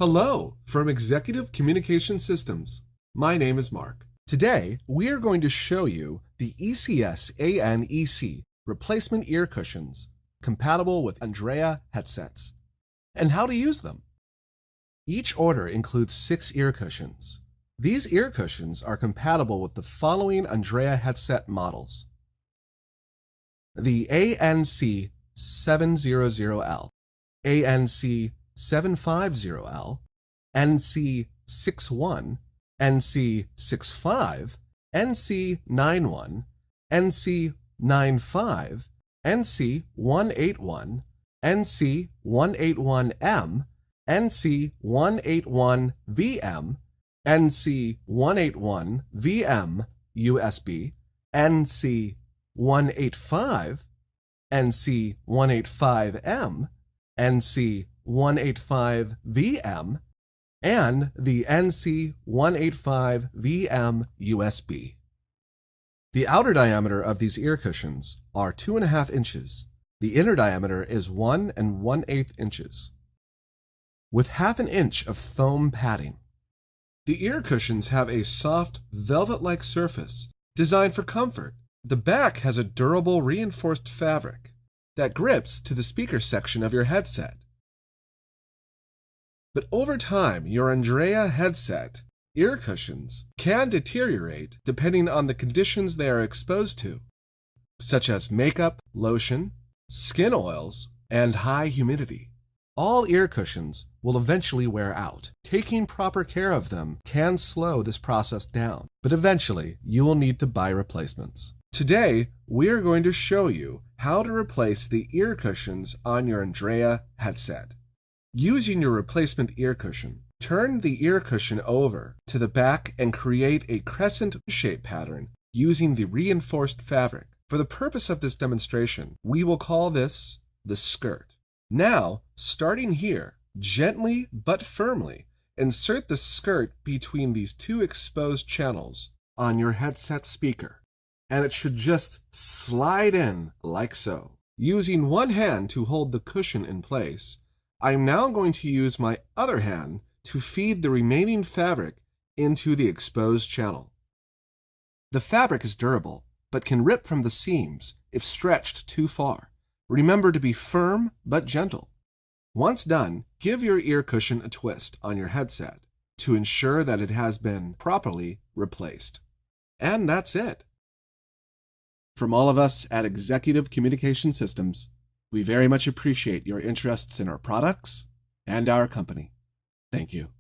Hello from Executive Communication Systems. My name is Mark. Today, we are going to show you the ECS ANEC replacement ear cushions compatible with Andrea headsets and how to use them. Each order includes 6 ear cushions. These ear cushions are compatible with the following Andrea headset models: the ANC 700L, ANC 750L, NC61, NC65, NC91, NC95, NC181, NC181M, NC181VM, NC181VM USB, NC185, NC185M, NC185VM, and the NC185VM USB. The outer diameter of these ear cushions are 2.5 inches. The inner diameter is 1 1/8 inches, with 1/2 inch of foam padding. The ear cushions have a soft, velvet-like surface designed for comfort. The back has a durable, reinforced fabric that grips to the speaker section of your headset. But over time, your Andrea headset ear cushions can deteriorate depending on the conditions they are exposed to, such as makeup, lotion, skin oils, and high humidity. All ear cushions will eventually wear out. Taking proper care of them can slow this process down, but eventually you will need to buy replacements. Today, we are going to show you how to replace the ear cushions on your Andrea headset. Using your replacement ear cushion, turn the ear cushion over to the back and create a crescent shape pattern using the reinforced fabric. For the purpose of this demonstration, we will call this the skirt. Now, starting here, gently but firmly insert the skirt between these 2 exposed channels on your headset speaker, and it should just slide in like so. Using one hand to hold the cushion in place, I'm now going to use my other hand to feed the remaining fabric into the exposed channel. The fabric is durable, but can rip from the seams if stretched too far. Remember to be firm but gentle. Once done, give your ear cushion a twist on your headset to ensure that it has been properly replaced. And that's it. From all of us at Executive Communication Systems, we very much appreciate your interests in our products and our company. Thank you.